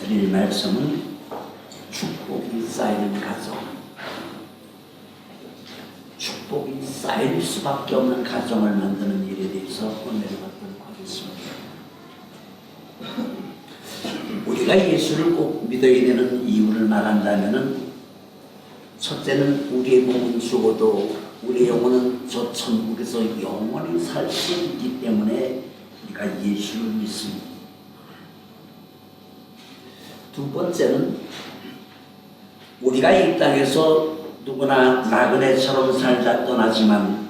드릴 말씀은 축복이 쌓이는 가정, 축복이 쌓일 수밖에 없는 가정을 만드는 일에 대해서 오늘 받도록 하겠습니다. 우리가 예수를 꼭 믿어야 되는 이유를 말한다면, 첫째는 우리의 몸은 죽어도 우리의 영혼은 저 천국에서 영원히 살 수 있기 때문에 우리가 예수를 믿습니다. 두 번째는 우리가 이 땅에서 누구나 나그네처럼 살자 떠나지만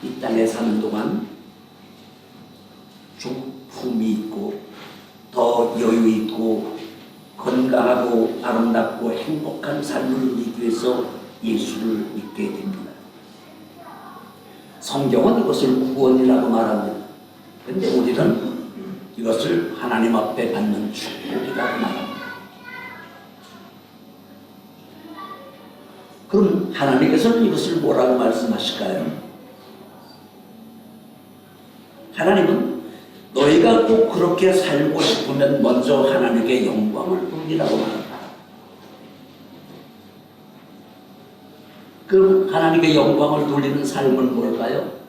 이 땅에 사는 동안 좀 품이 있고 더 여유 있고 건강하고 아름답고 행복한 삶을 누리기 위해서 예수를 믿게 됩니다. 성경은 이것을 구원이라고 말합니다. 그런데 우리는 이것을 하나님 앞에 받는 축복이라고 말합니다. 그럼 하나님께서는 이것을 뭐라고 말씀하실까요? 하나님은 너희가 꼭 그렇게 살고 싶으면 먼저 하나님께 영광을 돌리라고 말한다. 그럼 하나님께 영광을 돌리는 삶은 뭘까요?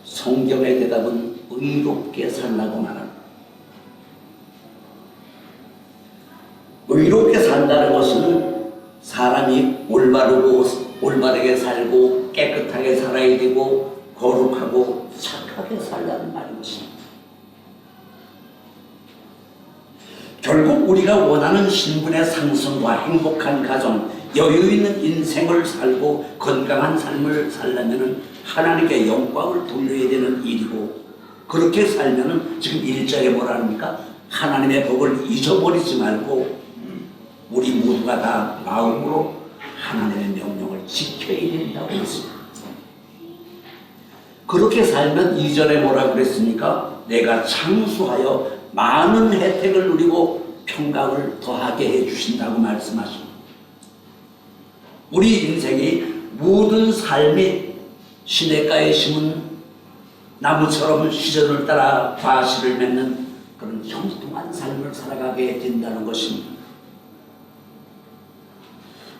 성경의 대답은 의롭게 살라고 말합니다. 의롭게 산다는 것은 사람이 올바르게 살고 깨끗하게 살아야 되고 거룩하고 착하게 살라는 말인 것입니다. 결국 우리가 원하는 신분의 상승과 행복한 가정, 여유 있는 인생을 살고 건강한 삶을 살려면 하나님께 영광을 돌려야 되는 일이고, 그렇게 살면 지금 1절에 뭐라 합니까? 하나님의 법을 잊어버리지 말고 우리 모두가 다 마음으로 하나님의 명령을 지켜야 된다고 했습니다. 그렇게 살면 2절에 뭐라 그랬습니까? 내가 창수하여 많은 혜택을 누리고 평강을 더하게 해주신다고 말씀하십니다. 우리 인생이 모든 삶이 시냇가에 심은 나무처럼 시절을 따라 과실을 맺는 그런 형통한 삶을 살아가게 된다는 것입니다.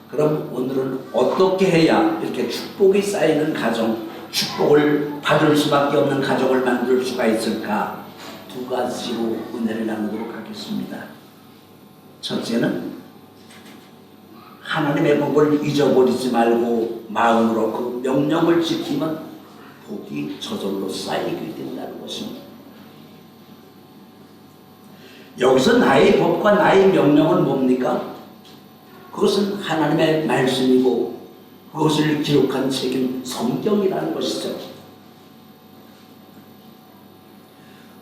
그럼 오늘은 어떻게 해야 이렇게 축복이 쌓이는 가정, 축복을 받을 수밖에 없는 가정을 만들 수가 있을까? 두 가지로 은혜를 나누도록 하겠습니다. 첫째는 하나님의 법을 잊어버리지 말고 마음으로 그 명령을 지키면 복이 저절로 쌓이게 된다는 것입니다. 여기서 나의 법과 나의 명령은 뭡니까? 그것은 하나님의 말씀이고 그것을 기록한 책인 성경이라는 것이죠.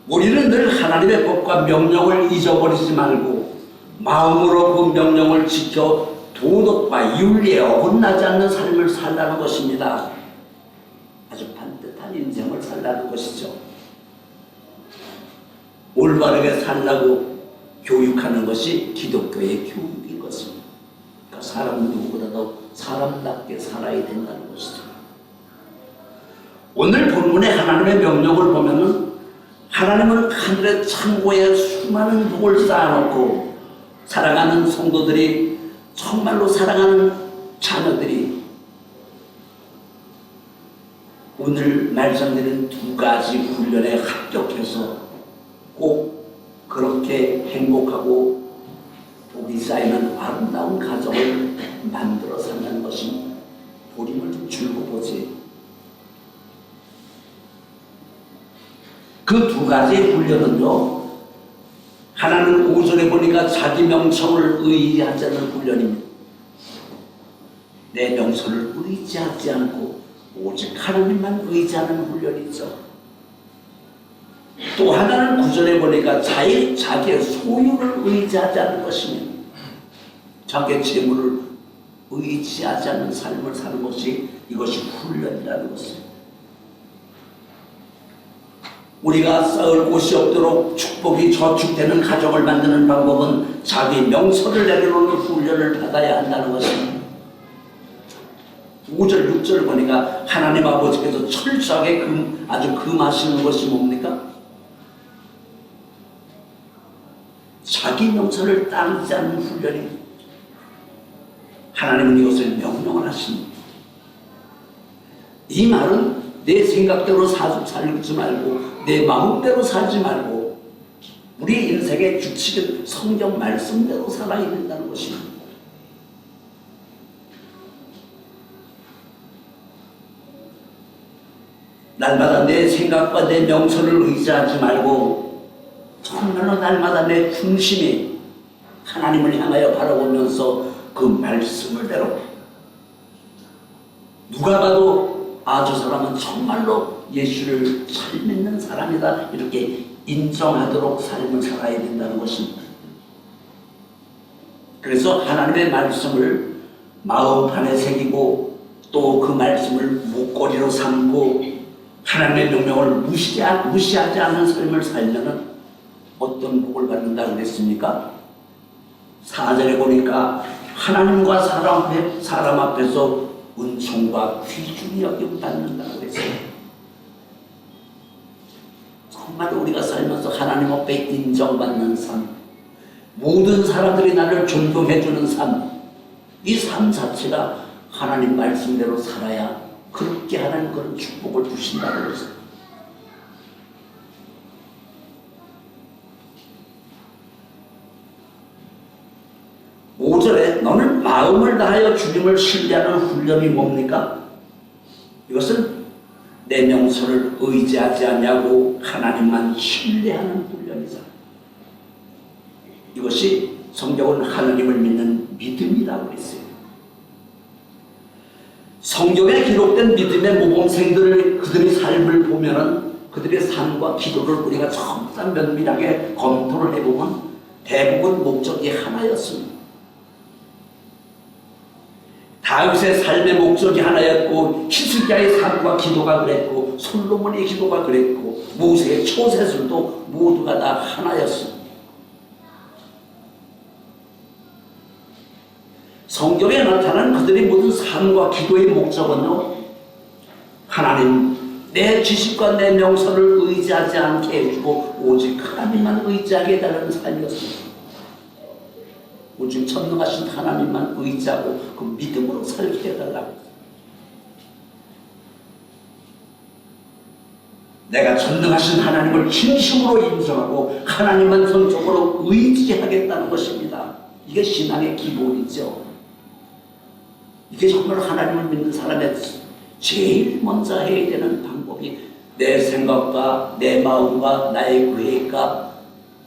우리는 늘 하나님의 법과 명령을 잊어버리지 말고 마음으로 그 명령을 지켜 도덕과 윤리에 어긋나지 않는 삶을 살라는 것입니다. 아주 반듯한 인생을 살라는 것이죠. 올바르게 살라고 교육하는 것이 기독교의 교육인 것입니다. 그러니까 사람은 누구보다도 사람답게 살아야 된다는 것이죠. 오늘 본문의 하나님의 명령을 보면은 하나님은 하늘의 창고에 수많은 복을 쌓아놓고 사랑하는 성도들이, 정말로 사랑하는 자녀들이 오늘 말씀드린 두 가지 훈련에 합격해서 꼭 그렇게 행복하고 복이 쌓이는 아름다운 가정을 만들어 산다는 것입니다. 보림을 좀 줄고 보지. 그 두 가지의 훈련은요, 하나는 5절에 보니까 자기 명성을 의지하지 않는 훈련입니다. 내 명성을 의지하지 않고 오직 하나님만 의지하는 훈련이죠. 또 하나는 9절에 보니까 자기의 소유를 의지하지 않는 것입니다. 자기의 재물을 의지하지 않는 삶을 사는 것이, 이것이 훈련이라는 것입니다. 우리가 쌓을 곳이 없도록 축복이 저축되는 가정을 만드는 방법은 자기 명성을 내려놓는 훈련을 받아야 한다는 것입니다. 5절, 6절 보니까 하나님 아버지께서 철저하게 아주 금하시는 것이 뭡니까? 자기 명철을 따르지 않는 훈련이 하나님은 이것을 명령을 하십니다. 이 말은 내 생각대로 살지 말고 내 마음대로 살지 말고 우리 인생의 규칙은 성경 말씀대로 살아야 된다는 것입니다. 날마다 내 생각과 내 명철을 의지하지 말고 정말로 날마다 내 중심이 하나님을 향하여 바라보면서 그 말씀을대로 누가 봐도 저 사람은 정말로 예수를 잘 믿는 사람이다 이렇게 인정하도록 삶을 살아야 된다는 것입니다. 그래서 하나님의 말씀을 마음판에 새기고 또 그 말씀을 목걸이로 삼고 하나님의 명령을 무시하지 않는 삶을 살면은 어떤 복을 받는다고 그랬습니까? 4절에 보니까 하나님과 사람 앞에서 은총과 귀중히 여김 받는다고 그랬어요. 정말 우리가 살면서 하나님 앞에 인정받는 삶, 모든 사람들이 나를 존경해주는 삶, 이 삶 자체가 하나님 말씀대로 살아야 그렇게 하나님 그런 축복을 주신다는 것입니다. 5절에 너는 마음을 다하여 주님을 신뢰하는 훈련이 뭡니까? 이것은 내 명철을 의지하지 않냐고 하나님만 신뢰하는 훈련이다. 이것이 성경은 하나님을 믿는 믿음이라고 했어요. 성경에 기록된 믿음의 모범생들을 그들의 삶을 보면은 그들의 삶과 기도를 우리가 정말 면밀하게 검토를 해보면 대부분 목적이 하나였습니다. 다윗의 삶의 목적이 하나였고 히스기야의 삶과 기도가 그랬고 솔로몬의 기도가 그랬고 모세의 초세술도 모두가 다 하나였습니다. 성경에 나타난 그들의 모든 삶과 기도의 목적은요, 하나님 내 지식과 내 명철을 의지하지 않게 해주고 오직 하나님만 의지하게 해달라는 삶이었습니다. 오직 전능하신 하나님만 의지하고 그 믿음으로 살게 해달라고. 내가 전능하신 하나님을 진심으로 인정하고 하나님만 전적으로 의지하겠다는 것입니다. 이게 신앙의 기본이죠. 이게 정말 하나님을 믿는 사람의 제일 먼저 해야 되는 방법이 내 생각과 내 마음과 나의 계획과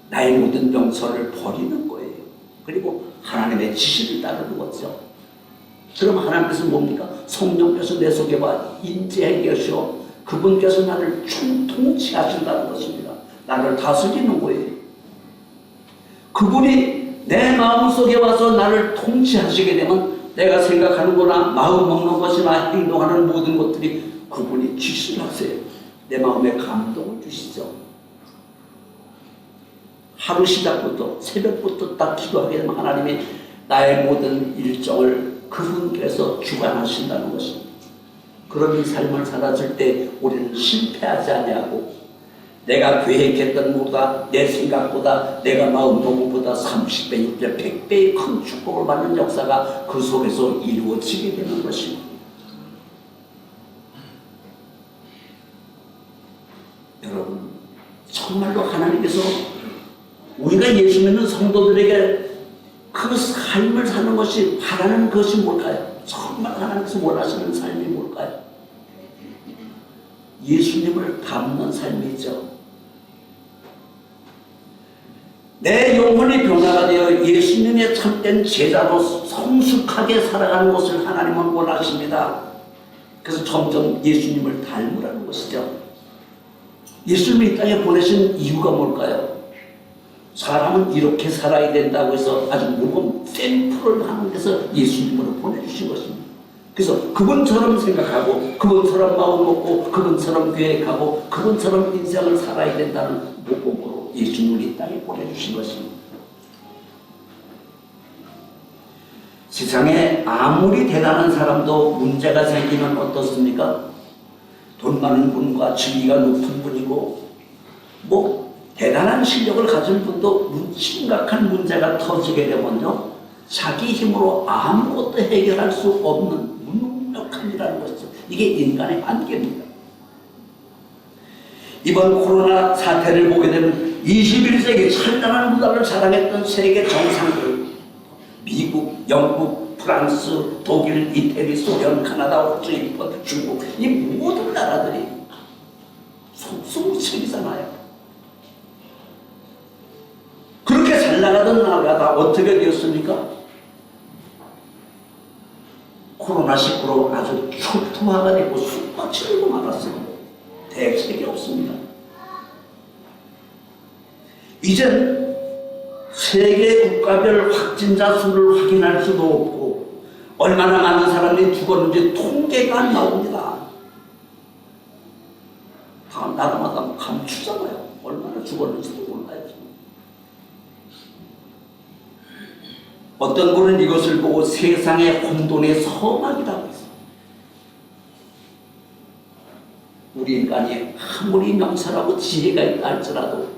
나의 모든 명철을 버리는 거예요. 그리고 하나님의 지시를 따르는 거죠. 그럼 하나님께서 뭡니까? 성령께서 내 속에 임재해 계셔 그분께서 나를 통치하신다는 것입니다. 나를 다스리는 거예요. 그분이 내 마음속에 와서 나를 통치하시게 되면 내가 생각하는 거나 마음 먹는 것이나 행동하는 모든 것들이 그분이 지시를 하세요. 내 마음에 감동을 주시죠. 하루 시작부터 새벽부터 딱 기도하게 되면 하나님이 나의 모든 일정을 그분께서 주관하신다는 것입니다. 그런 삶을 살았을 때 우리는 실패하지 아니하고 내가 계획했던 것보다 내 생각보다 내가 마음 먹은보다 30배, 60배, 100배의 큰 축복을 받는 역사가 그 속에서 이루어지게 되는 것입니다. 여러분 정말로 하나님께서 우리가 예수 믿는 성도들에게 그 삶을 사는 것이 바라는 것이 뭘까요? 정말 하나님께서 원하시는 삶이 뭘까요? 예수님을 닮는 삶이죠. 내 영혼이 변화가 되어 예수님의 참된 제자로 성숙하게 살아가는 것을 하나님은 원하십니다. 그래서 점점 예수님을 닮으라는 것이죠. 예수님이 이 땅에 보내신 이유가 뭘까요? 사람은 이렇게 살아야 된다고 해서 아주 무거운 샘플을 하는 데서 예수님으로 보내주신 것입니다. 그래서 그분처럼 생각하고 그분처럼 마음 먹고 그분처럼 계획하고 그분처럼 인생을 살아야 된다는 모범으로 예수님을 이 땅에 보내주신 것입니다. 세상에 아무리 대단한 사람도 문제가 생기면 어떻습니까? 돈 많은 분과 지위가 높은 분이고 대단한 실력을 가진 분도 심각한 문제가 터지게 되면요, 자기 힘으로 아무것도 해결할 수 없는 무능력한 이라는 것이죠. 이게 인간의 한계입니다. 이번 코로나 사태를 보게 되면 21세기 찬란한 문화를 자랑했던 세계 정상들, 미국, 영국, 프랑스, 독일, 이태리, 소련, 카나다, 호주, 일본, 중국, 이 모든 나라들이 속수무책이잖아요. 그렇게 잘 나가던 나라가 어떻게 되었습니까? 코로나19로 아주 초토화가 되고 쑥박치고 말았어요. 대책이 없습니다. 이젠 세계 국가별 확진자 수를 확인할 수도 없고 얼마나 많은 사람이 죽었는지 통계가 안 나옵니다. 다 나라마다 감추잖아요. 얼마나 죽었는지도 몰라야죠. 어떤 분은 이것을 보고 세상의 혼돈의 서막이라고 했어요. 우리 인간이 아무리 명철하고 지혜가 있다 할지라도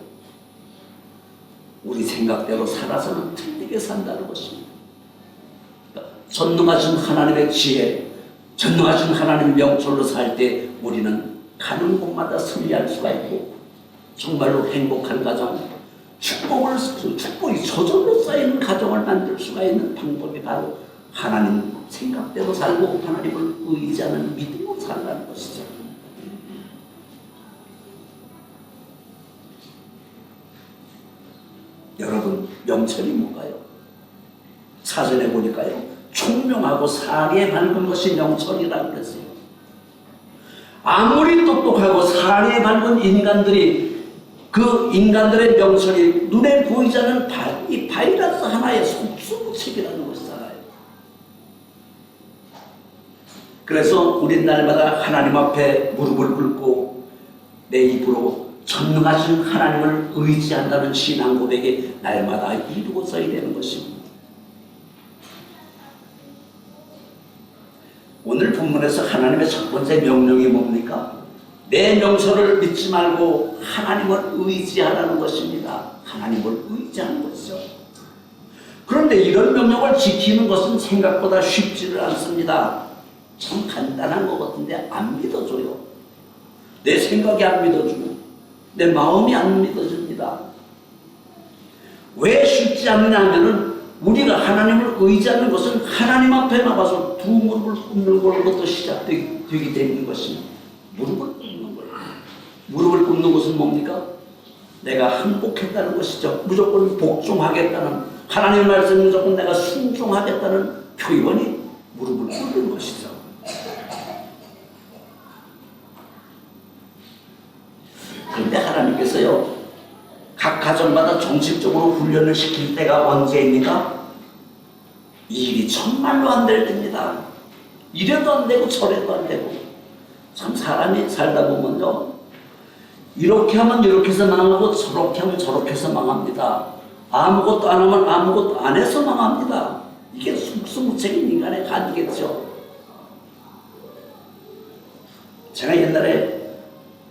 우리 생각대로 살아서는 틀리게 산다는 것입니다. 전능하신 하나님의 지혜, 전능하신 하나님의 명철로 살 때 우리는 가는 곳마다 승리할 수가 있고 정말로 행복한 가정, 축복이 저절로 쌓이는 가정을 만들 수가 있는 방법이 바로 하나님 생각대로 살고 하나님을 의지하는 믿음으로 살라는 것이죠. 여러분, 명철이 뭔가요? 사전에 보니까요, 총명하고 사리에 밝은 것이 명철이라고 그랬어요. 아무리 똑똑하고 사리에 밝은 인간들이 그 인간들의 명철이 눈에 보이지 않는 이 바이러스 하나의 속수무책이라는 것이잖아요. 그래서 우린 날마다 하나님 앞에 무릎을 꿇고 내 입으로 전능하신 하나님을 의지한다는 신앙 고백이 날마다 이루어져야 되는 것입니다. 오늘 본문에서 하나님의 첫 번째 명령이 뭡니까? 내 명철을 믿지 말고 하나님을 의지하라는 것입니다. 하나님을 의지하는 것이죠. 그런데 이런 명령을 지키는 것은 생각보다 쉽지를 않습니다. 참 간단한 것 같은데 안 믿어줘요. 내 생각이 안 믿어주고 내 마음이 안 믿어집니다. 왜 쉽지 않느냐 하면은 우리가 하나님을 의지하는 것은 하나님 앞에 나가서 두 무릎을 꿇는 걸로부터 시작되게 되는 것입니다. 무릎을 꿇는 거예요. 무릎을 꿇는 것은 뭡니까? 내가 항복했다는 것이죠. 무조건 복종하겠다는, 하나님 말씀 무조건 내가 순종하겠다는 표현이 무릎을 꿇는 것이죠. 그런데 하나님께서요, 각 가정마다 정식적으로 훈련을 시킬 때가 언제입니까? 이 일이 정말로 안 될 때입니다. 이래도 안 되고 저래도 안 되고. 참 사람이 살다 보면요, 이렇게 하면 이렇게 해서 망하고 저렇게 하면 저렇게 해서 망합니다. 아무것도 안 하면 아무것도 안 해서 망합니다. 이게 속수무책인 인간의 한계겠죠. 제가 옛날에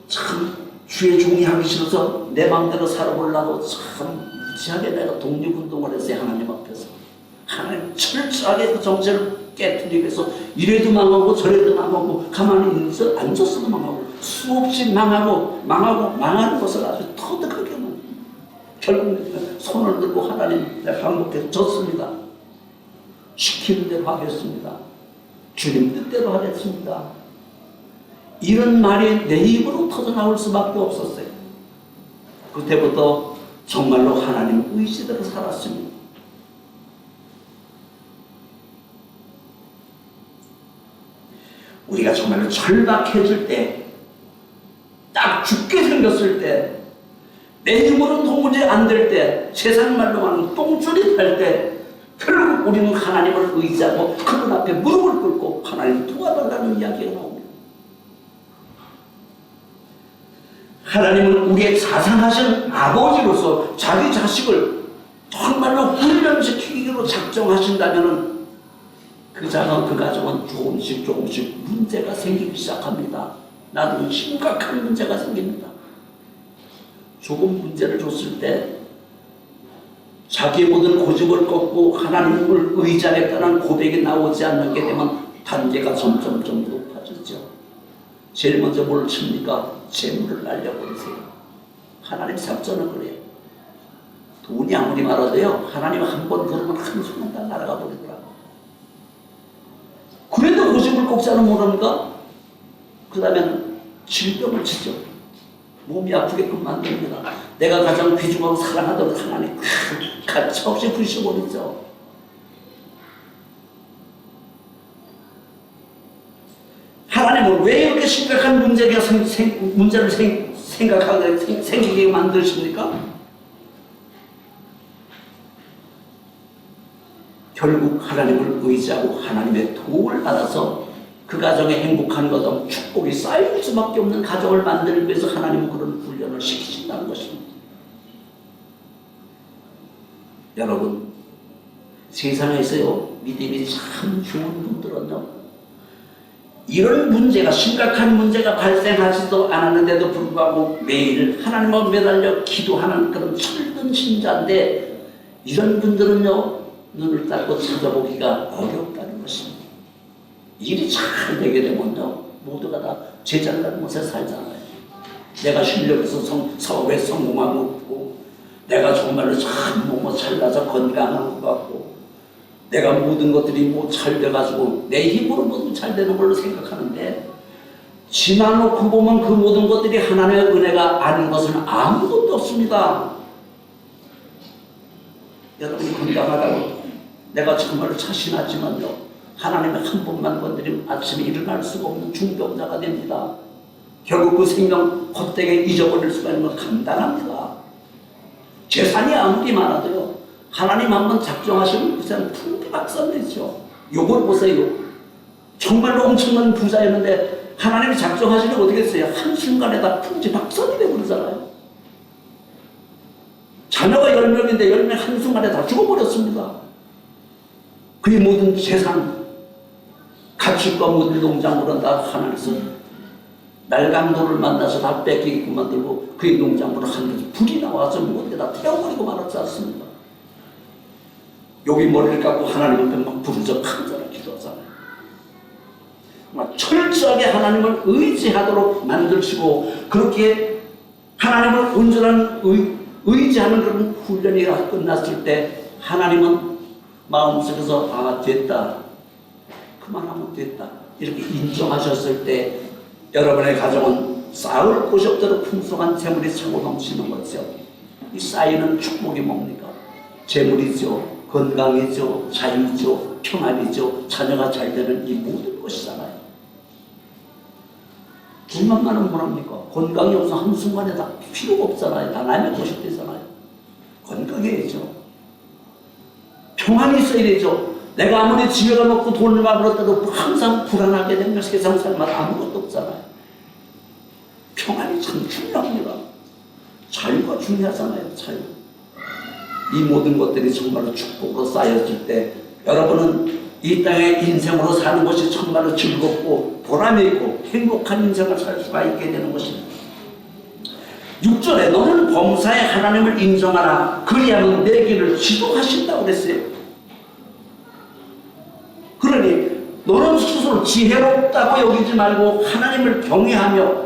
참 주의 종이 하기 싫어서 내 마음대로 살아보려고 참 무지하게 내가 독립운동을 했어요. 하나님 앞에서. 하나님 철저하게 그 정체를 깨뜨리기 위해서 이래도 망하고 저래도 망하고 가만히 앉았어도 망하고 수없이 망하는 것을 아주 터득하게 만듭니다. 결국 손을 들고 하나님 내가 항복해서 졌습니다. 시키는 대로 하겠습니다. 주님 뜻대로 하겠습니다. 이런 말이 내 입으로 터져나올 수밖에 없었어요. 그때부터 정말로 하나님 의지대로 살았습니다. 우리가 정말로 절박해질 때, 딱 죽게 생겼을 때, 내 힘으로는 도무지 안 될 때, 세상 말로 하는 똥줄이 탈 때, 결국 우리는 하나님을 의지하고 그분 앞에 무릎을 꿇고 하나님 도와달라는 이야기가 나옵니다. 하나님은 우리의 자상하신 아버지로서 자기 자식을 정말로 훈련시키기로 작정하신다면 그 가정은 조금씩 문제가 생기기 시작합니다. 나도 심각한 문제가 생깁니다. 조금 문제를 줬을 때 자기의 모든 고집을 꺾고 하나님을 의지하겠다는 고백이 나오지 않는 게 되면 단계가 점점 높아지죠. 제일 먼저 뭘 칩니까? 재물을 날려버리세요. 하나님 작전은 그래요. 돈이 아무리 많아도요, 하나님 한 번 부르면 한순간 다 날아가 버리더라고요. 그래도 고집을 꺾지 않으면 모릅니까? 그 다음엔 질병을 치죠. 몸이 아프게끔 만듭니다. 내가 가장 귀중하고 사랑하던 하나님 가차없이 부셔버리죠. 하나님은 왜 이렇게 심각한 문제를 생각하게 생기게 만드십니까? 결국 하나님을 의지하고 하나님의 도움을 받아서 그 가정에 행복한 것은 축복이 쌓일 수밖에 없는 가정을 만들기 위해서 하나님은 그런 훈련을 시키신다는 것입니다. 여러분, 세상에서요, 믿음이 참 좋은 분들은요, 이런 문제가, 심각한 문제가 발생하지도 않았는데도 불구하고 매일 하나님과 매달려 기도하는 그런 철든 신자인데, 이런 분들은요, 눈을 닫고 찾아보기가 어렵다는 것입니다. 일이 잘 되게 되면요, 모두가 다 제잘난 곳에 살잖아요. 내가 실력에서 사업에 성공한 것 같고, 내가 정말로 참 잘나서 건강한 것 같고, 내가 모든 것들이 잘 돼가지고 내 힘으로 모든 잘 되는 걸로 생각하는데, 지나놓고 보면 그 모든 것들이 하나님의 은혜가 아닌 것은 아무것도 없습니다. 여러분, 건강하다고 내가 정말로 자신하지만요, 하나님의 한 번만 건드리면 아침에 일어날 수가 없는 중병자가 됩니다. 결국 그 생명 헛되게 잊어버릴 수가 있는 건 간단합니다. 재산이 아무리 많아도요, 하나님 한번 작정하시면 그 사람 풍비박산되죠. 요걸 보세요. 정말로 엄청난 부자였는데 하나님이 작정하시면 어떻게 했어요? 한순간에 다 풍지박산이 되버리잖아요. 자녀가 10명인데 10명 한순간에 다 죽어버렸습니다. 그의 모든 재산, 가축과 모든 농작물은 다 하나님께서 날강도를 만나서 다 뺏기게끔 만들고, 그의 농작물을 하늘에서 불이 나와서 모든 다 태워버리고 말았지 않습니까? 여기 머리를 깎고 하나님 앞에 막 부르짖어 간절히 기도하잖아요. 철저하게 하나님을 의지하도록 만드시고, 그렇게 하나님을 온전한 의지하는 그런 훈련이 끝났을 때 하나님은 마음속에서 아, 됐다, 그만하면 됐다, 이렇게 인정하셨을 때 여러분의 가정은 쌓을 곳이 없도록 풍성한 재물이 차고 넘치는 거죠. 이 쌓이는 축복이 뭡니까? 재물이죠, 건강이죠, 자유죠, 평안이죠, 자녀가 잘 되는 이 모든 것이잖아요. 돈만 많으면 뭐합니까? 건강이 없어 한순간에 다 필요가 없잖아요. 다 남의 것이 되잖아요. 건강해야죠. 평안이 있어야 되죠. 내가 아무리 지혜가 높고 돈을 많아도 항상 불안하게 되면 세상 살마다 아무것도 없잖아요. 평안이 참 중요합니다. 자유가 중요하잖아요. 자유. 이 모든 것들이 정말로 축복으로 쌓였을 때 여러분은 이 땅에 인생으로 사는 것이 정말로 즐겁고 보람이 있고 행복한 인생을 살 수가 있게 되는 것입니다. 6절에 너는 범사에 하나님을 인정하라. 그리하면 내 길을 지도하신다고 그랬어요. 그러니 너는 스스로 지혜롭다고 여기지 말고 하나님을 경외하며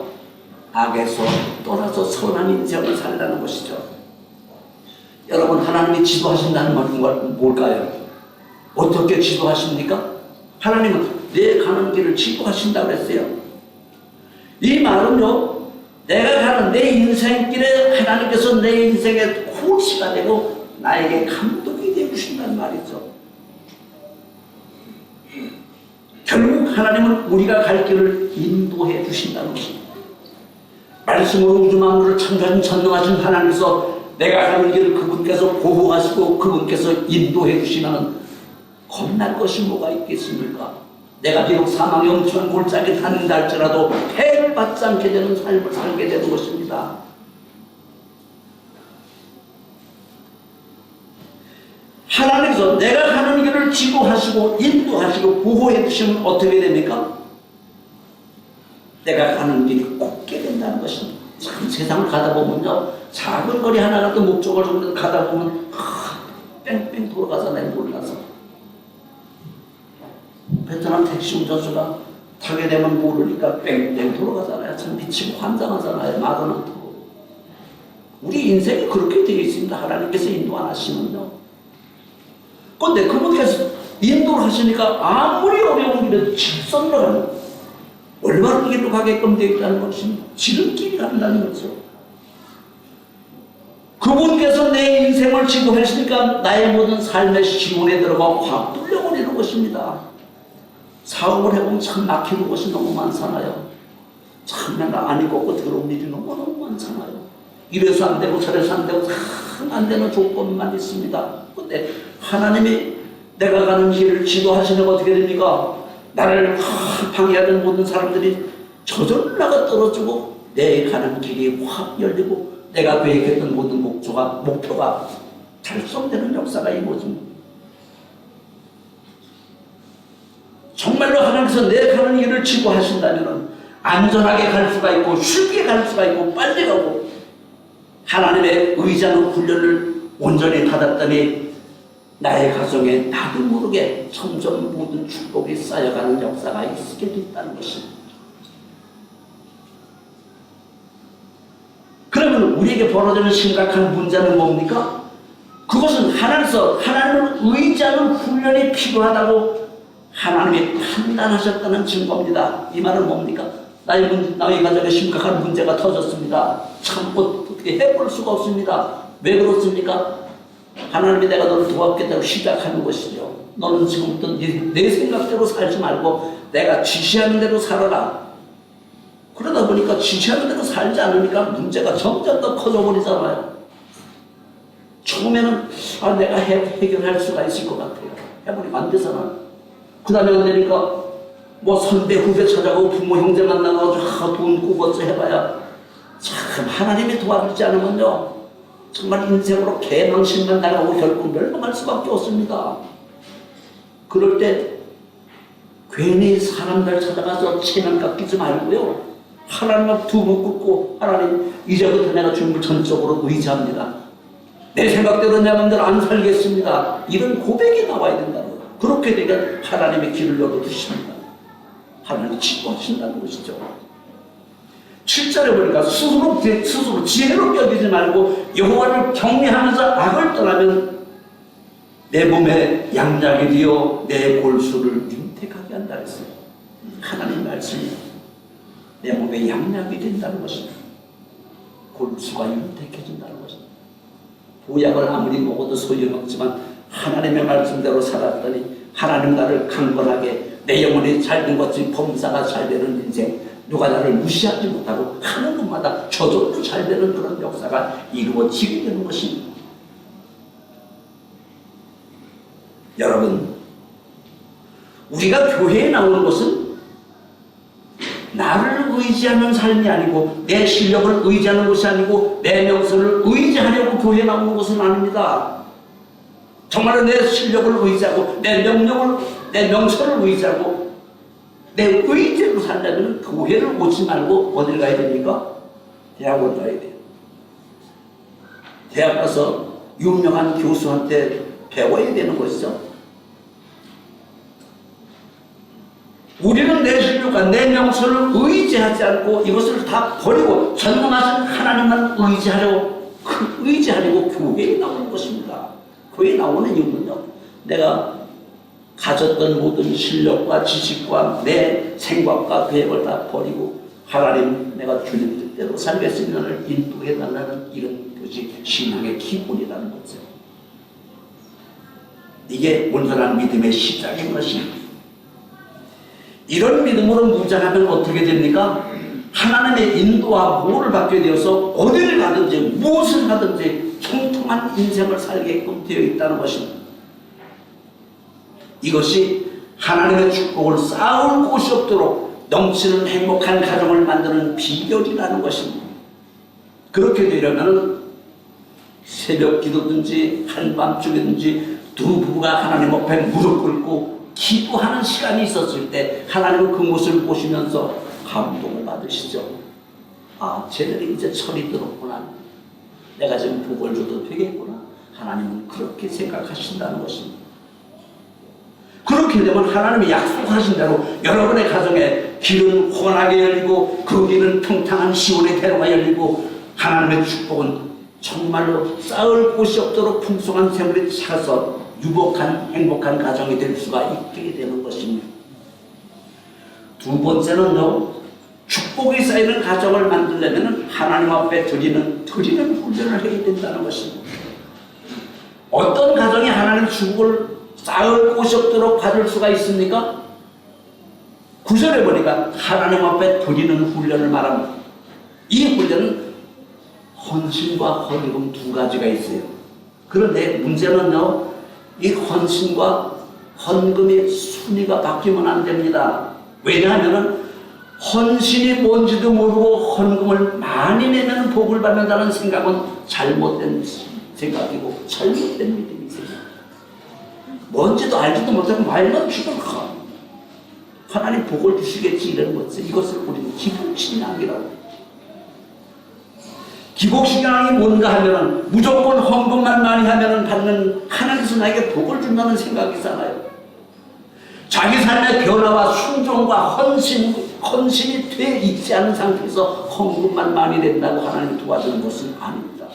악에서 떠나서 선한 인생을 살라는 것이죠. 여러분, 하나님이 지도하신다는 말은 뭘까요? 어떻게 지도하십니까? 하나님은 내 가는 길을 지도하신다고 했어요. 이 말은요, 내가 가는 내 인생길에 하나님께서 내 인생의 코치가 되고 나에게 감독이 되어 주신다는 말이죠. 결국 하나님은 우리가 갈 길을 인도해 주신다는 것입니다. 말씀으로 우주 만물을 창조하신 전능하신 하나님께서 내가 가는 길을 그분께서 보호하시고 그분께서 인도해 주시면 겁날 것이 뭐가 있겠습니까? 내가 비록 사망의 엄청난 골짜기에 닿는다 할지라도 해를 받지 않게 되는 삶을 살게 되는 것입니다. 하나님께서 내가 가는 길을 지도하시고 인도하시고 보호해 주시면 어떻게 됩니까? 내가 가는 길이 곱게 된다는 것입니다. 참 세상을 가다 보면요, 작은 거리 하나라도 목적을 좀 가다 보면 뺑뺑 돌아가잖아요. 몰라서. 베트남 택시 운전수가 타게 되면 모르니까 뺑뺑 돌아가잖아요. 참 미치고 환장하잖아요. 말은 않고. 우리 인생이 그렇게 되어 있습니다. 하나님께서 인도 안 하시면요. 그런데 그분께서 인도를 하시니까 아무리 어려운 길에도 직선으로 가는, 올바른 길로 가게끔 되어 있다는 것은 지름길이 간다는 거죠. 그분께서 내 인생을 지도하시니까 나의 모든 삶의 시온에 들어가 확 뚫려버리는 것입니다. 사업을 해보면 참 막히는 것이 너무 많잖아요. 참 내가 안 입고 들어온 일이 너무 많잖아요. 이래서 안 되고 저래서 안 되고 참 안 되는 조건만 있습니다. 근데 하나님이 내가 가는 길을 지도하시는 거 어떻게 됩니까? 나를 방해하는 모든 사람들이 저절로 나가 떨어지고 내 가는 길이 확 열리고 내가 계획했던 모든 목표가 달성되는 역사가 이루어집니다. 정말로 하나님께서 내 가는 길을 지도하신다면 안전하게 갈 수가 있고 쉽게 갈 수가 있고 빨리 가고 하나님의 의지하는 훈련을 온전히 받았더니 나의 가정에 나도 모르게 점점 모든 축복이 쌓여가는 역사가 있게 됐다는 것입니다. 그러면 우리에게 벌어지는 심각한 문제는 뭡니까? 그것은 하나님께서 하나님을 의지하는 훈련이 필요하다고 하나님이 판단하셨다는 증거입니다. 이 말은 뭡니까? 나의 가정에 심각한 문제가 터졌습니다. 참 어떻게 해볼 수가 없습니다. 왜 그렇습니까? 하나님이 내가 너를 도왔겠다고 시작하는 것이죠. 너는 지금부터 내 생각대로 살지 말고 내가 지시하는 대로 살아라. 그러다 보니까 지시하는 대로 살지 않으니까 문제가 점점 더 커져버리잖아요. 처음에는 내가 해결할 수가 있을 것 같아요. 해보니까 안 되잖아요. 그 다음에 안 되니까 선배 후배 찾아가고 부모 형제 만나가지고 돈 꾸벅지 해봐야 참 하나님이 도와주지 않으면요 정말 인생으로 개망신만 당하고 결국 멸망할 수밖에 없습니다. 그럴 때 괜히 사람들 찾아가서 체면 깎이지 말고요 하나님 앞 두 목 꿇고 하나님 이제부터 내가 주님을 전적으로 의지합니다. 내 생각대로 내 마음대로 안 살겠습니다. 이런 고백이 나와야 된다는 거예요. 그렇게 되면 하나님의 길을 열어주십니다. 하나님이 지도하신다는 것이죠. 7절에 보니까 스스로 지혜롭게 여기지 말고 여호와를 경외하면서 악을 떠나면 내 몸에 양약이 되어 내 골수를 윤택하게 한다 했어요. 하나님 말씀이 내 몸에 양약이 된다는 것입니다. 골수가 윤택해진다는 것입니다. 보약을 아무리 먹어도 소용없지만 하나님의 말씀대로 살았더니 하나님 나를 강건하게 내 영혼이 잘된 것이 범사가 잘되는 인생, 누가 나를 무시하지 못하고 하는 것마다 저절로 잘되는 그런 역사가 이루어지게 되는 것입니다. 여러분, 우리가 교회에 나오는 것은 나를 의지하는 삶이 아니고 내 실력을 의지하는 것이 아니고 내 명성을 의지하려고 교회에 나오는 것은 아닙니다. 정말로 내 실력을 의지하고 내 명령을, 내 명성을 의지하고 내 의지로 살려면 교회를 오지 말고 어딜 가야 됩니까? 대학원 가야 돼요. 대학 가서 유명한 교수한테 배워야 되는 것이죠. 우리는 내 실력과 내 명성을 의지하지 않고 이것을 다 버리고 전능하신 하나님만 의지하려고 교회에 나오는 것입니다. 교회에 나오는 이유는요, 내가 가졌던 모든 실력과 지식과 내 생각과 계획을 다 버리고 하나님 내가 주님 뜻대로 살겠습니다 를 인도해달라는 이런 것이 신앙의 기본이라는 거죠. 이게 온전한 믿음의 시작인 것입니다. 이런 믿음으로 무장하면 어떻게 됩니까? 하나님의 인도와 보호를 받게 되어서 어디를 가든지 무엇을 하든지 통통한 인생을 살게끔 되어 있다는 것입니다. 이것이 하나님의 축복을 쌓을 곳이 없도록 넘치는 행복한 가정을 만드는 비결이라는 것입니다. 그렇게 되려면 새벽 기도든지 한밤중이든지 두 부부가 하나님 앞에 무릎 꿇고 기도하는 시간이 있었을 때 하나님은 그 모습을 보시면서 감동을 받으시죠. 아, 쟤들이 이제 철이 들었구나. 내가 지금 복을 줘도 되겠구나. 하나님은 그렇게 생각하신다는 것입니다. 그렇게 되면 하나님이 약속하신 대로 여러분의 가정에 길은 환하게 열리고 그 길은 평탄한 시온의 대로가 열리고 하나님의 축복은 정말로 쌓을 곳이 없도록 풍성한 샘물이 차서 유복한 행복한 가정이 될 수가 있게 되는 것입니다. 두 번째는요, 축복이 쌓이는 가정을 만들려면 하나님 앞에 드리는 훈련을 해야 된다는 것입니다. 어떤 가정이 하나님 축복을 쌓을 곳이 없도록 받을 수가 있습니까? 9절에 보니까 하나님 앞에 드리는 훈련을 말합니다. 이 훈련은 헌신과 헌금 두 가지가 있어요. 그런데 문제는요, 이 헌신과 헌금의 순위가 바뀌면 안 됩니다. 왜냐하면 헌신이 뭔지도 모르고 헌금을 많이 내면 복을 받는다는 생각은 잘못된 생각이고 잘못된 믿음이세요. 뭔지도 알지도 못하고 말만 주면 하나님 복을 주시겠지 이런 거지. 이것을 우리는 기복신앙이라고. 기복신앙이 뭔가 하면은 무조건 헌금만 많이 하면은 받는, 하나님께서 나에게 복을 준다는 생각이잖아요. 자기 삶의 변화와 순종과 헌신이 돼 있지 않은 상태에서 헌금만 많이 낸다고 하나님이 도와주는 것은 아닙니다.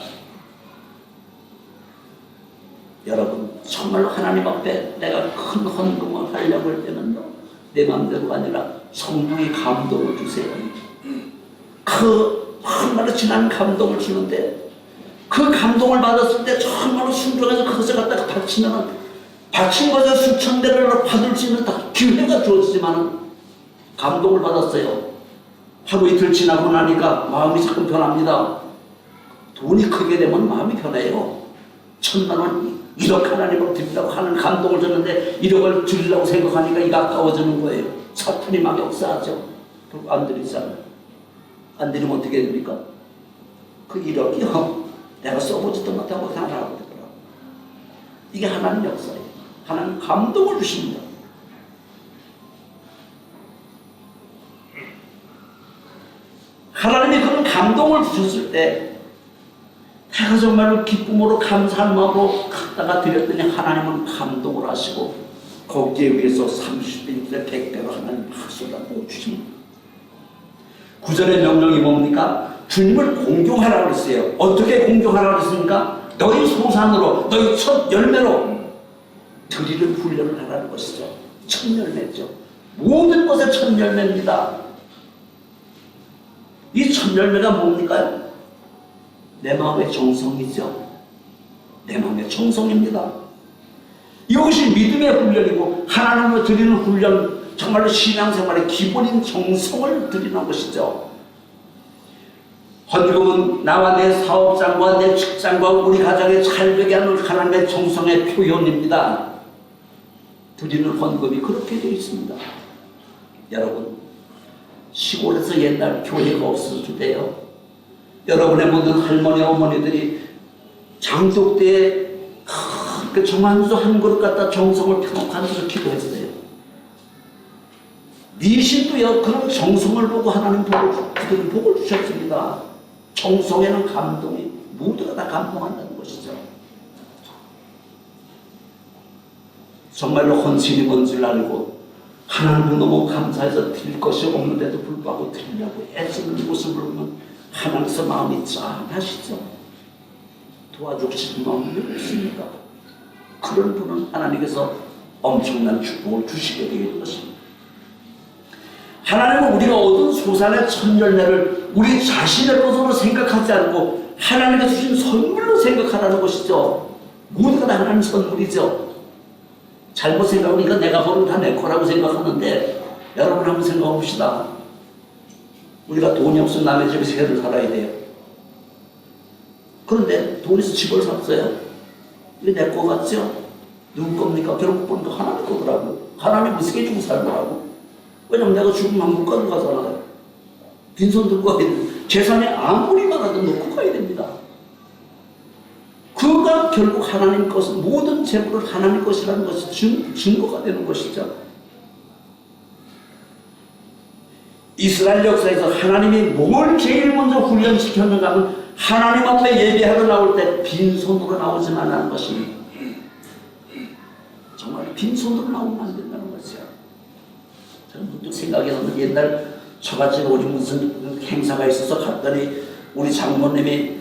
여러분, 정말로 하나님 앞에 내가 큰 헌금을 하려고 할 때는요, 내 마음대로가 아니라 성령의 감동을 주세요. 정말로 진한 감동을 주는데, 그 감동을 받았을 때 정말로 순종해서 그것을 갖다가 바치면은, 바친 것에 수천 배를 받을 수 있는 기회가 주어지지만은 감동을 받았어요. 하루 이틀 지나고 나니까 마음이 자꾸 변합니다. 돈이 크게 되면 마음이 변해요. 1,000,000원 1억 하나님을 드리려고 하는 감동을 줬는데 1억을 드리려고 생각하니까 이게 아까워지는 거예요. 사탄이 막 역사하죠. 그리고 안 드리잖아요. 안 드리면 어떻게 됩니까? 그 1억이요, 내가 써보지도 못하고 하라고 그러더라고요. 이게 하나님 역사예요. 하나님 감동을 주십니다. 하나님이 그런 감동을 주셨을 때 내가 정말로 기쁨으로 감사한 마음으로 갖다가 드렸더니 하나님은 감동을 하시고 거기에 위해서 30배, 60배, 100배로 하나님 막 쏟아부어 주십니다. 9절의 명령이 뭡니까? 주님을 공경하라고 그랬어요. 어떻게 공경하라고 그랬습니까? 너희 소산으로, 너희 첫 열매로 드리는 훈련을 하라는 것이죠. 첫 열매죠. 모든 것의 첫 열매입니다. 이 첫 열매가 뭡니까? 내 마음의 정성이죠. 내 마음의 정성입니다. 이것이 믿음의 훈련이고 하나님으로 드리는 훈련, 정말로 신앙생활의 기본인 정성을 드리는 것이죠. 헌금은 나와 내 사업장과 내 직장과 우리 가정에 잘 되게 하는 하나님의 정성의 표현입니다. 드리는 헌금이 그렇게 되어 있습니다. 여러분, 시골에서 옛날 교회가 없었을 때요, 여러분의 모든 할머니, 어머니들이 장독 때에 그 정한수 한 그릇 갖다 정성을 펴놓고 앉아서 기도했어요. 미신도요, 그런 정성을 보고 하나님 복을 주셨습니다. 정성에는 감동이, 모두가 다 감동한다는 것이죠. 정말로 헌신이 뭔지를 알고 하나님은 너무 감사해서 드릴 것이 없는데도 불구하고 드리려고 애쓰는 모습을 보면 하나님께서 마음이 짠하시죠. 도와주시는 마음이 없습니까? 그런 분은 하나님께서 엄청난 축복을 주시게 되는 것입니다. 하나님은 우리가 얻은 소산의 첫 열매를 우리 자신의 것으로 생각하지 않고 하나님께서 주신 선물로 생각하라는 것이죠. 모두가 다 하나님 선물이죠. 잘못 생각하니까 내가 벌은 다 내 거라고 생각하는데, 여러분 한번 생각해 봅시다. 우리가 돈이 없으면 남의 집에서 해를 살아야 돼요. 그런데 돈 있어 집을 샀어요. 이게 내 거 같죠? 누구 겁니까? 결국 보니까 하나님 거더라고요. 하나님 무슨 주고 살더라고. 왜냐면 내가 죽으면 못 가져가잖아요. 빈손 들고 가야 돼요. 재산이 아무리 많아도 놓고 가야 됩니다. 그가 결국 하나님 것은, 모든 재물은 하나님 것이라는 것이 증거가 되는 것이죠. 이스라엘 역사에서 하나님이 뭘 제일 먼저 훈련시켰는가 하면 하나님 앞에 예배하러 나올 때 빈손으로 나오지만 하는 것입니다. 정말 빈손으로 나오면 안 된다는 것이야. 저는 문득 생각이 나는 옛날 저같이 우리 무슨 행사가 있어서 갔더니 우리 장모님이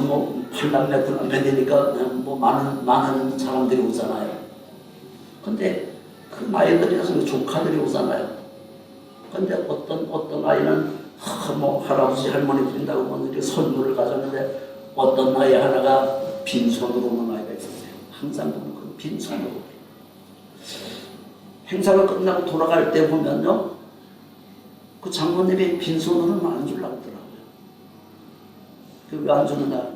뭐 팔남매 불남매 되니까 뭐 많은 사람들이 오잖아요. 근데 그 나이들이라서 조카들이 오잖아요. 근데 어떤 아이는 뭐 할아버지 할머니 드린다고 뭐 선물을 가졌는데 어떤 아이 하나가 빈손으로 오는 아이가 있었어요. 항상 보면 그 빈손으로. 행사가 끝나고 돌아갈 때 보면요, 그 장모님이 빈손으로는 안 주려고 하더라고요. 왜 안 주느냐?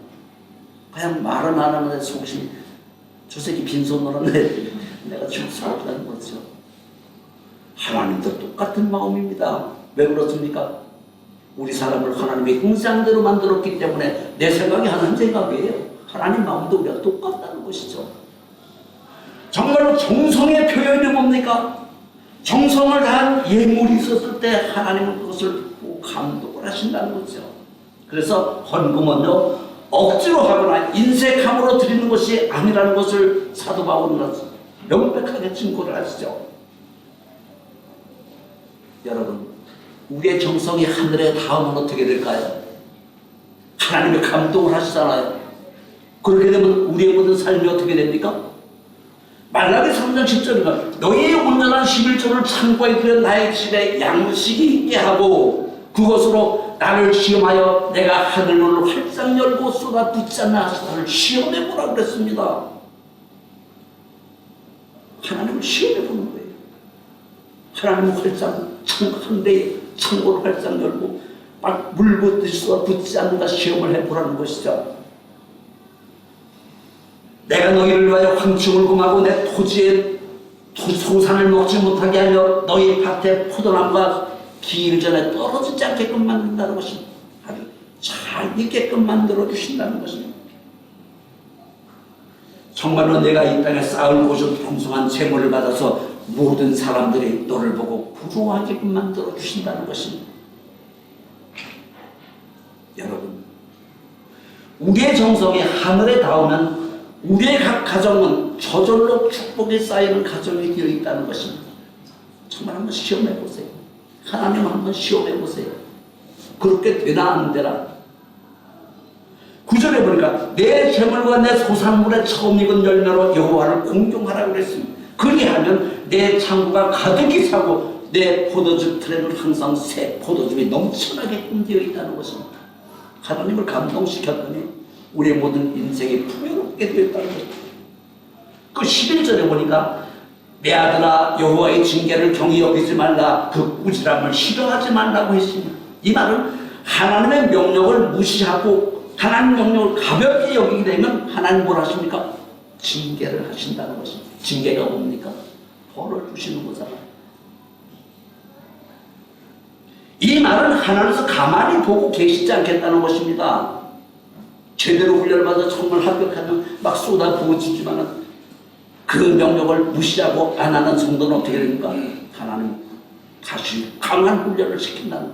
그냥 말은 안 하는데 속심, 저 새끼 빈손으로는 내가 줄 수 없다는 거죠. 하나님도 똑같은 마음입니다. 왜 그렇습니까? 우리 사람을 하나님의 형상대로 만들었기 때문에 내 생각이 하나님 생각이에요. 하나님 마음도 우리가 똑같다는 것이죠. 정말로 정성의 표현이 뭡니까? 정성을 다한 예물이 있었을 때 하나님은 그것을 듣고 감동을 하신다는 거죠. 그래서 헌금은요, 억지로 하거나 인색함으로 드리는 것이 아니라는 것을 사도 바울은 명백하게 증거를 하시죠. 여러분, 우리의 정성이 하늘에 닿으면 어떻게 될까요? 하나님의 감동을 하시잖아요. 그렇게 되면 우리의 모든 삶이 어떻게 됩니까? 말라기 3장 10절인가 너희의 온전한 11조를 창고에 들여 나의 집에 양식이 있게 하고 그것으로 나를 시험하여 내가 하늘문을 활짝 열고 쏟아붓지 않나 하시나를 시험해보라 그랬습니다. 하나님을 시험해보는 거예요. 하나님은 활짝 한대에 창고를 활짝 열고 막 물붓듯이 쏟아붓지 않는가 시험을 해보라는 것이죠. 내가 너희를 위하여 황충을 금하고 내 토지에 소산을 먹지 못하게 하며 너희 밭에 포도나무가 기일 전에 떨어지지 않게끔 만든다는 것입니다. 아주 잘 있게끔 만들어 주신다는 것입니다. 정말로 내가 이 땅에 쌓을 곳은 풍성한 재물을 받아서 모든 사람들이 너를 보고 부러워하게끔 만들어 주신다는 것입니다. 여러분, 우리의 정성이 하늘에 닿으면 우리의 각 가정은 저절로 축복이 쌓이는 가정이 되어 있다는 것입니다. 정말 한번 시험해 보세요. 하나님 한번 시험해 보세요. 그렇게 되나 안 되나? 9절에 보니까 내 재물과 내 소산물의 처음 익은 열매로 여호와를 공경하라고 그랬습니다. 그리하면 내 창고가 가득히 차고 내 포도즙 틀에는 항상 새 포도즙이 넘쳐나게끔 되어 있다는 것입니다. 하나님을 감동시켰더니 우리의 모든 인생이 풍요롭게 되었다는 것입니다. 그 11절에 보니까 내 아들아 여호와의 징계를 경히 여기지 말라 그 꾸지람을 싫어하지 말라고 했습니다. 이 말은 하나님의 명령을 무시하고 하나님 명령을 가볍게 여기게 되면 하나님 뭘 하십니까? 징계를 하신다는 것입니다. 징계가 뭡니까? 벌을 주시는 거잖아요. 이 말은 하나님께서 가만히 보고 계시지 않겠다는 것입니다. 제대로 훈련을 받아 정말 합격하면 막 쏟아부어지지만 그 명령을 무시하고 안 하는 성도는 어떻게 됩니까? 하나님 다시 강한 훈련을 시킨다는,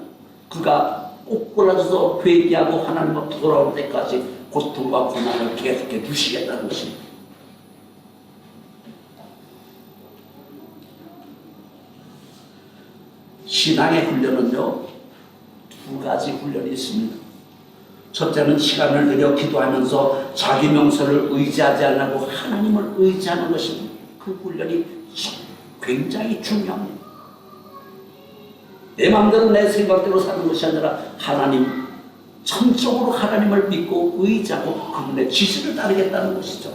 그가 꼬꾸라져서 회개하고 하나님 앞에 돌아올 때까지 고통과 고난을 계속해 주시겠다는 것입니다. 신앙의 훈련은요, 두 가지 훈련이 있습니다. 첫째는 시간을 들여 기도하면서 자기 명서를 의지하지 않고 하나님을 의지하는 것입니다. 그 훈련이 굉장히 중요합니다. 내 마음대로 내 생각대로 사는 것이 아니라 하나님, 전적으로 하나님을 믿고 의지하고 그분의 지시를 따르겠다는 것이죠.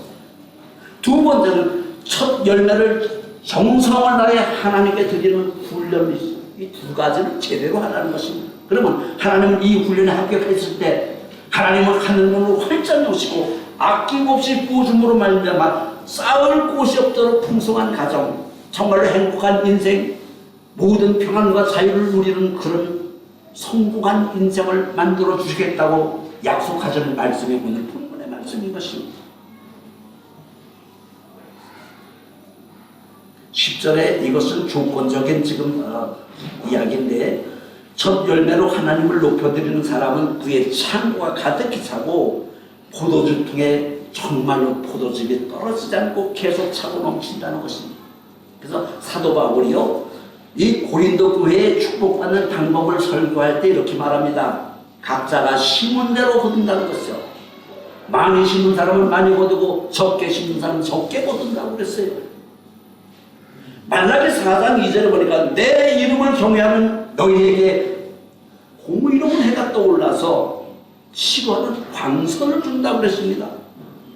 두 번째는 첫 열매를 정성을 다해 하나님께 드리는 훈련이 있습니다. 이 두 가지를 제대로 하라는 것입니다. 그러면 하나님은 이 훈련에 합격했을 때 하나님은 하늘문을 활짝 여시고 아낌없이 부어줌으로 말미암아 쌓을 곳이 없도록 풍성한 가정, 정말로 행복한 인생, 모든 평안과 자유를 누리는 그런 성공한 인생을 만들어 주시겠다고 약속하시는 말씀이 오늘 본문의 말씀인 것입니다. 10절에 이것은 조건적인 지금 이야기인데 첫 열매로 하나님을 높여드리는 사람은 그의 창고가 가득히 차고 포도주통에 정말로 포도즙이 떨어지지 않고 계속 차고 넘친다는 것입니다. 그래서 사도 바울이요, 이 고린도 교회에 축복받는 방법을 설교할 때 이렇게 말합니다. 각자가 심은 대로 거둔다는 것이죠. 많이 심은 사람은 많이 거두고 적게 심은 사람은 적게 거둔다고 그랬어요. 말라기 4장 2절에 보니까 내 이름을 경외하는 너희에게 공의로운 해가 떠올라서 치고하는 광선을 준다고 그랬습니다.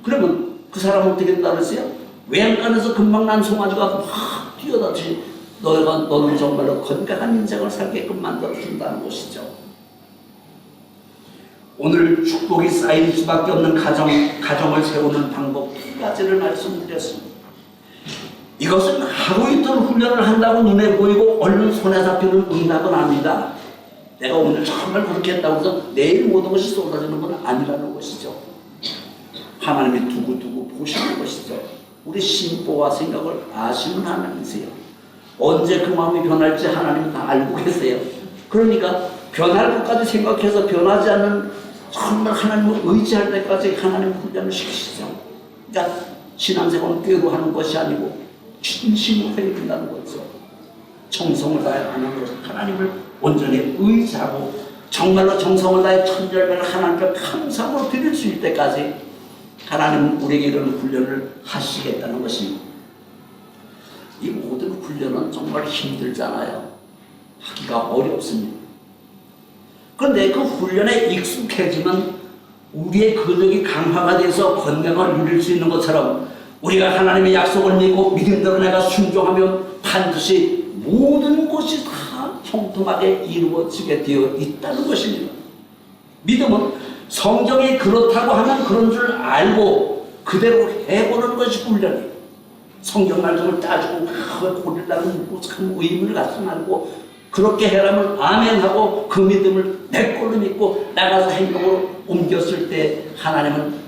그러면 그 사람은 어떻게 된다고 그랬어요? 외양간에서 금방 난 송아지가 막 뛰어다니지 너는 정말로 건강한 인생을 살게끔 만들어준다는 것이죠. 오늘 축복이 쌓일 수밖에 없는 가정을 세우는 방법 두 가지를 말씀드렸습니다. 이것은 하루 이틀 훈련을 한다고 눈에 보이고 얼른 손에 잡히는 응답은 아니다. 내가 오늘 정말 그렇게 했다고 해서 내일 모든 것이 쏟아지는 건 아니라는 것이죠. 하나님이 두고두고 보시는 것이죠. 우리 심보와 생각을 아시는 하나님이세요. 언제 그 마음이 변할지 하나님은 다 알고 계세요. 그러니까 변할 것까지 생각해서 변하지 않는 정말 하나님을 의지할 때까지 하나님 훈련을 시키시죠. 그러니까 신앙생활은 꾀로 하는 것이 아니고 진심으로 해야 된다는 거죠. 정성을 다해 하는 것, 하나님을 온전히 의지하고 정말로 정성을 다해 천절배를 하나님께 감사로 드릴 수 있을 때까지 하나님은 우리에게 이런 훈련을 하시겠다는 것입니다. 이 모든 훈련은 정말 힘들잖아요. 하기가 어렵습니다. 그런데 그 훈련에 익숙해지면 우리의 근육이 강화가 돼서 건강을 누릴 수 있는 것처럼 우리가 하나님의 약속을 믿고 믿음대로 내가 순종하면 반드시 모든 것이 다 형통하게 이루어지게 되어 있다는 것입니다. 믿음은 성경이 그렇다고 하면 그런 줄 알고 그대로 해보는 것이 훈련이에요. 성경 말씀을 따지고 고리라는 참 의문을 갖지 말고 그렇게 해라면 아멘하고 그 믿음을 내 걸로 믿고 나가서 행동으로 옮겼을 때 하나님은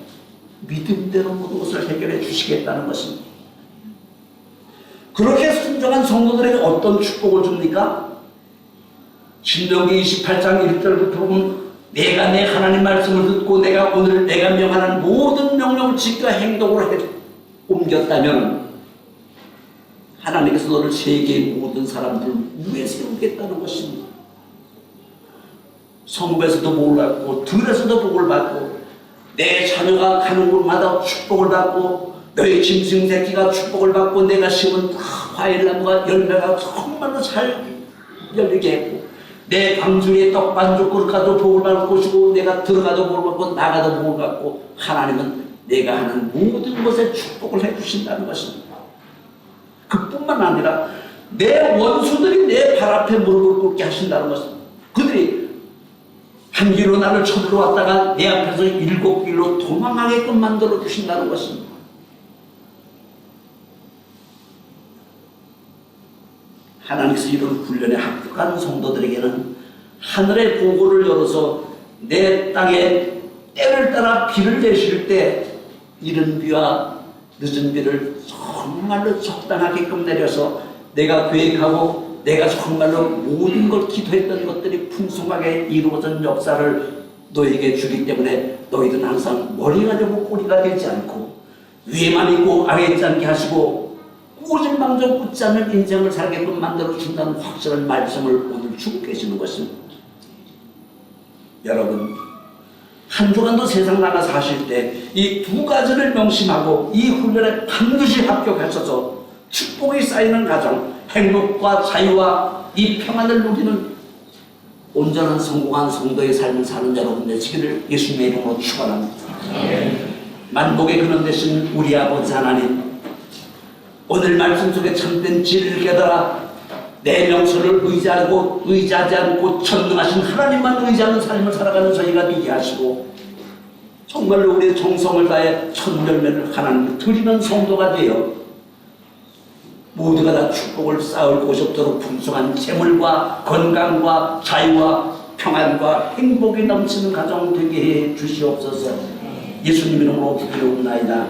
믿음대로 모든 것을 해결해 주시겠다는 것입니다. 그렇게 순종한 성도들에게 어떤 축복을 줍니까? 신명기 28장 1절부터 보면 내가 내 하나님 말씀을 듣고 내가 오늘 내가 명하는 모든 명령을 지켜 행동으로 옮겼다면 하나님께서 너를 세계의 모든 사람들 위에 세우겠다는 것입니다. 성부에서도 복을 받고 들에서도 복을 받고 내 자녀가 가는 곳마다 축복을 받고 너의 짐승 새끼가 축복을 받고 내가 심은 과일나무가 열매가 정말로 잘 열리게 했고 내 방주에 떡반죽 그릇가도 복을 받을 것이고 내가 들어가도 복을 받고 나가도 복을 받고 하나님은 내가 하는 모든 것에 축복을 해주신다는 것입니다. 그뿐만 아니라 내 원수들이 내 발 앞에 무릎을 꿇게 하신다는 것입니다. 그들이 한 길로 나를 쳐들어왔다가 내 앞에서 7길로 도망하게끔 만들어 주신다는 것입니다. 하나님께서 이런 훈련에 합격한 성도들에게는 하늘의 보고를 열어서 내 땅에 때를 따라 비를 내실 때 이른 비와 늦은 비를 정말로 적당하게끔 내려서 내가 계획하고 내가 정말로 모든 걸 기도했던 것들이 풍성하게 이루어진 역사를 너에게 주기 때문에 너희들은 항상 머리가 되고 꼬리가 되지 않고 위에만 있고 아래에 있지 않게 하시고 꼬질망정 웃지 않는 인생을 살게끔 만들어 준다는 확실한 말씀을 오늘 주고 계시는 것입니다. 여러분 한 주간도 세상 나가 사실 때 이 두 가지를 명심하고 이 훈련에 반드시 합격하셔서 축복이 쌓이는 가정, 행복과 자유와 이 평안을 누리는 온전한 성공한 성도의 삶을 사는 여러분 되시기를 예수님의 이름으로 축원합니다. 만복의 근원 되신 우리 아버지 하나님, 오늘 말씀 속에 참된 진리를 깨달아 내 명철을 의지하지 않고 전능하신 하나님만 의지하는 삶을 살아가는 저희가 되게 하시고 정말로 우리의 정성을 다해 첫 열매를 하나님께 드리는 성도가 되어 모두가 다 축복을 쌓을 곳이 없도록 풍성한 재물과 건강과 자유와 평안과 행복이 넘치는 가정 되게 해 주시옵소서. 예수님 이름으로 기도하옵나이다.